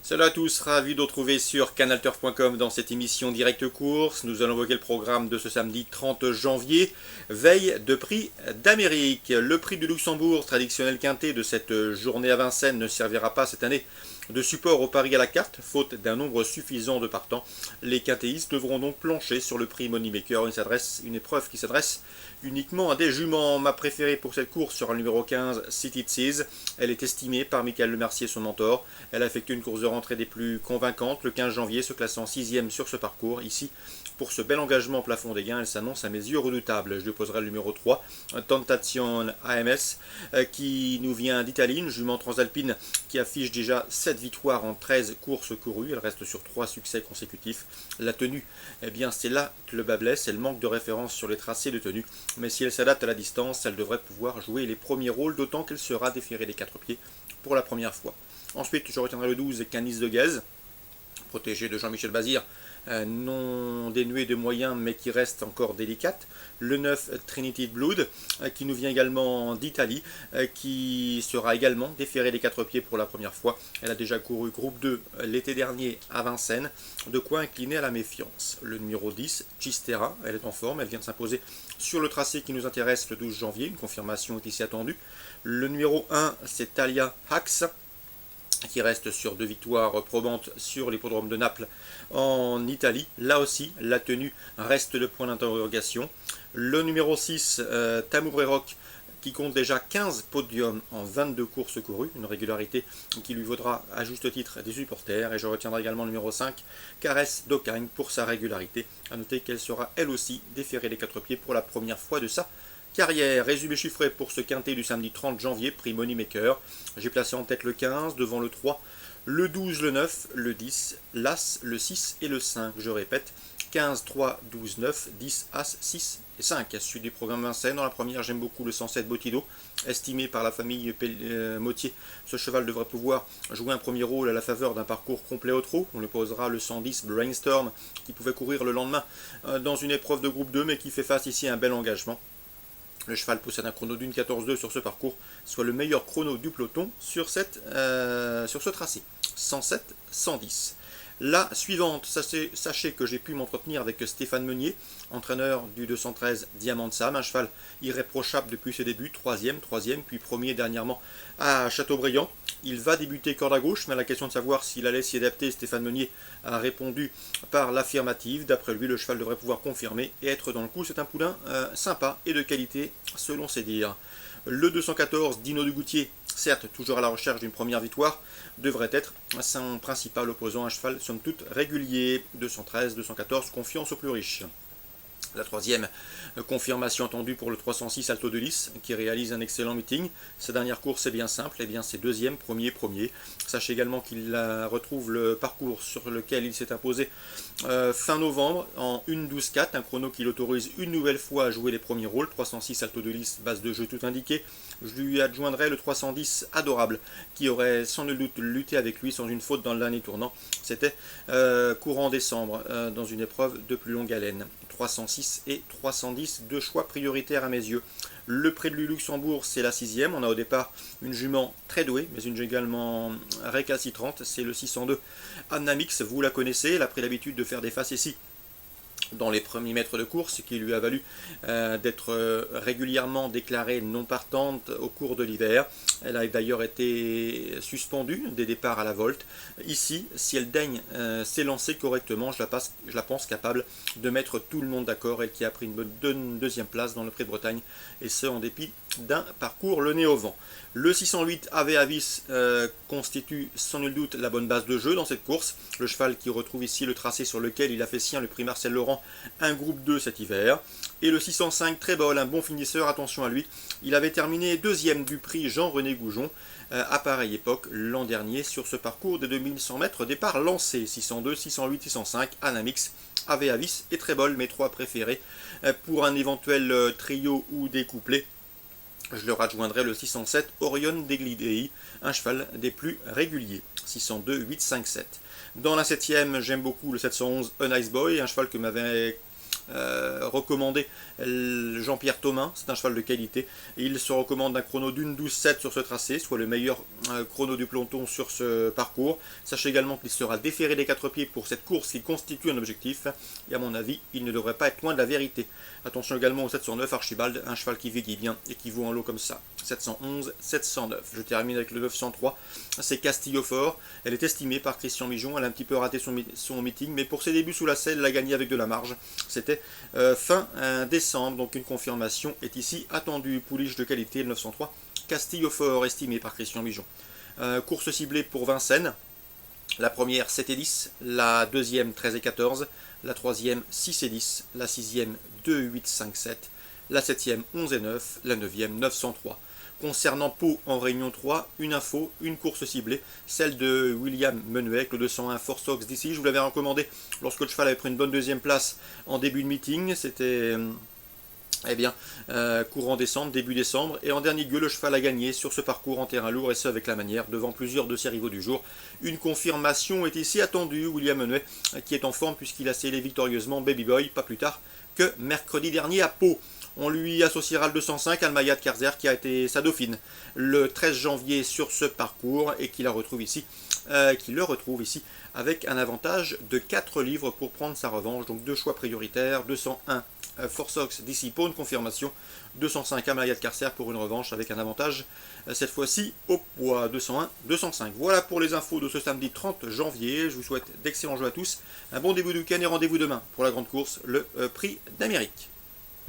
Salut à tous, ravi de vous retrouver sur canalturf.com dans cette émission Direct Course. Nous allons évoquer le programme de ce samedi 30 janvier, veille de prix d'Amérique. Le prix du Luxembourg, traditionnel quintet de cette journée à Vincennes, ne servira pas cette année de support au pari à la carte, faute d'un nombre suffisant de partants. Les quintéistes devront donc plancher sur le prix Moneymaker, une épreuve qui s'adresse uniquement à des juments. Ma préférée pour cette course sera le numéro 15, City Seas. Elle est estimée par Michael Lemercier, son mentor. Elle a effectué une course de rentrée des plus convaincantes le 15 janvier, se classant 6e sur ce parcours. Ici, pour ce bel engagement au plafond des gains, elle s'annonce à mes yeux redoutable. Je lui opposerai le numéro 3, Tentation AMS, qui nous vient d'Italie, une jument transalpine qui affiche déjà 7 victoires en 13 courses courues. Elle reste sur 3 succès consécutifs. La tenue, eh bien c'est là que le bas blesse. Elle manque de référence sur les tracés de tenue. Mais si elle s'adapte à la distance, elle devrait pouvoir jouer les premiers rôles, d'autant qu'elle sera déférée des 4 pieds pour la première fois. Ensuite, je retiendrai le 12, Canis de Guèze, protégé de Jean-Michel Bazir, non dénué de moyens mais qui reste encore délicate. Le 9, Trinity Blood, qui nous vient également d'Italie, qui sera également déféré des 4 pieds pour la première fois. Elle a déjà couru groupe 2 l'été dernier à Vincennes, de quoi incliner à la méfiance. Le numéro 10, Chistera, elle est en forme, elle vient de s'imposer sur le tracé qui nous intéresse le 12 janvier, une confirmation est ici attendue. Le numéro 1, c'est Talia Hax, qui reste sur 2 victoires probantes sur l'hippodrome de Naples en Italie. Là aussi, la tenue reste le point d'interrogation. Le numéro 6, Tamour Rock, qui compte déjà 15 podiums en 22 courses courues, une régularité qui lui vaudra à juste titre des supporters. Et je retiendrai également le numéro 5, Caresse d'Ocagne, pour sa régularité. A noter qu'elle sera elle aussi déférée des 4 pieds pour la première fois de sa carrière. Résumé chiffré pour ce quintet du samedi 30 janvier, prix Moneymaker. J'ai placé en tête le 15, devant le 3, le 12, le 9, le 10, l'As, le 6 et le 5. Je répète, 15, 3, 12, 9, 10, As, 6 et 5. À suite du programme Vincennes, dans la première, j'aime beaucoup le 107 Botido, estimé par la famille Mottier. Ce cheval devrait pouvoir jouer un premier rôle à la faveur d'un parcours complet au trot. On lui posera le 110 Brainstorm, qui pouvait courir le lendemain dans une épreuve de groupe 2, mais qui fait face ici à un bel engagement. Le cheval possède un chrono d'une 14-2 sur ce parcours, soit le meilleur chrono du peloton sur ce tracé. 107-110. La suivante, sachez que j'ai pu m'entretenir avec Stéphane Meunier, entraîneur du 213 Diamant de Sam, un cheval irréprochable depuis ses débuts, 3e, puis 1er dernièrement à Châteaubriand. Il va débuter corde à gauche, mais à la question de savoir s'il allait s'y adapter, Stéphane Meunier a répondu par l'affirmative. D'après lui, le cheval devrait pouvoir confirmer et être dans le coup. C'est un poulain sympa et de qualité, selon ses dires. Le 214, Dino Dugoutier, certes toujours à la recherche d'une première victoire, devrait être son principal opposant, un cheval somme toute régulier. 213, 214, confiance aux plus riches. La troisième confirmation attendue pour le 306 Alto de Lys, qui réalise un excellent meeting. Sa dernière course est bien simple, c'est deuxième, premier. Sachez également qu'il retrouve le parcours sur lequel il s'est imposé fin novembre en 1.12.4, un chrono qui l'autorise une nouvelle fois à jouer les premiers rôles. 306 Alto de Lys, base de jeu tout indiqué. Je lui adjoindrai le 310 Adorable, qui aurait sans nul doute lutté avec lui sans une faute dans le dernier tournant. C'était courant décembre, dans une épreuve de plus longue haleine. 306 et 310, deux choix prioritaires à mes yeux. Le prix du Luxembourg, c'est la 6e. On a au départ une jument très douée, mais une également récalcitrante. C'est le 602 Annamix, vous la connaissez. Elle a pris l'habitude de faire des facéties dans les premiers mètres de course, ce qui lui a valu d'être régulièrement déclarée non partante au cours de l'hiver. Elle a d'ailleurs été suspendue des départs à la volte. Ici, si elle daigne s'élancer correctement, je la pense capable de mettre tout le monde d'accord, et qui a pris une deuxième place dans le Prix de Bretagne, et ce en dépit d'un parcours le nez au vent. Le 608 Ave Avis constitue sans nul doute la bonne base de jeu dans cette course. Le cheval qui retrouve ici le tracé sur lequel il a fait sien le prix Marcel Laurent, un groupe 2 cet hiver. Et le 605 Trébol, un bon finisseur, attention à lui. Il avait terminé deuxième du prix Jean-René Goujon à pareille époque l'an dernier sur ce parcours de 2100 mètres, départ lancé. 602, 608, 605, Anamix, Ave Avis et Trébol, mes trois préférés pour un éventuel trio ou découplé. Je leur adjoindrai le 607 Orion Deglidei, un cheval des plus réguliers. 602, 8, 5, 7. Dans la 7e, j'aime beaucoup le 711 A Nice Boy, un cheval que m'avait recommandé Jean-Pierre Thomain, c'est un cheval de qualité. Et il se recommande un chrono d'une 12,7 sur ce tracé, soit le meilleur chrono du peloton sur ce parcours. Sachez également qu'il sera déféré des 4 pieds pour cette course qui constitue un objectif. Et à mon avis, il ne devrait pas être loin de la vérité. Attention également au 709 Archibald, un cheval qui vieillit bien et qui vaut en lot comme ça. 711, 709. Je termine avec le 903. C'est Castillo Fort. Elle est estimée par Christian Mijon. Elle a un petit peu raté son meeting, mais pour ses débuts sous la selle, elle a gagné avec de la marge. C'était fin décembre, donc une confirmation est ici attendue. Pouliche de qualité, le 903. Castillo Fort, estimé par Christian Mijon. Course ciblée pour Vincennes. La première 7 et 10, la deuxième 13 et 14, la troisième 6 et 10, la sixième 2, 8, 5, 7, la septième 11 et 9, la neuvième 903. Concernant Pau en Réunion 3, une info, une course ciblée, celle de William Menuet avec le 201 Force Ox d'ici. Je vous l'avais recommandé lorsque le cheval avait pris une bonne deuxième place en début de meeting. C'était courant décembre, début décembre. Et en dernier lieu, le cheval a gagné sur ce parcours en terrain lourd et ce avec la manière, devant plusieurs de ses rivaux du jour. Une confirmation est ici attendue. William Menuet qui est en forme puisqu'il a scellé victorieusement Baby Boy pas plus tard que mercredi dernier à Pau. On lui associera le 205, Almaya de Karzer, qui a été sa dauphine le 13 janvier sur ce parcours et qui le retrouve ici avec un avantage de 4 livres pour prendre sa revanche. Donc deux choix prioritaires, 201 Force Ox d'ici pour une confirmation, 205 Almaya de Karzer pour une revanche avec un avantage cette fois-ci au poids, 201, 205. Voilà pour les infos de ce samedi 30 janvier. Je vous souhaite d'excellents jeux à tous, un bon début de week-end et rendez-vous demain pour la grande course, le Prix d'Amérique.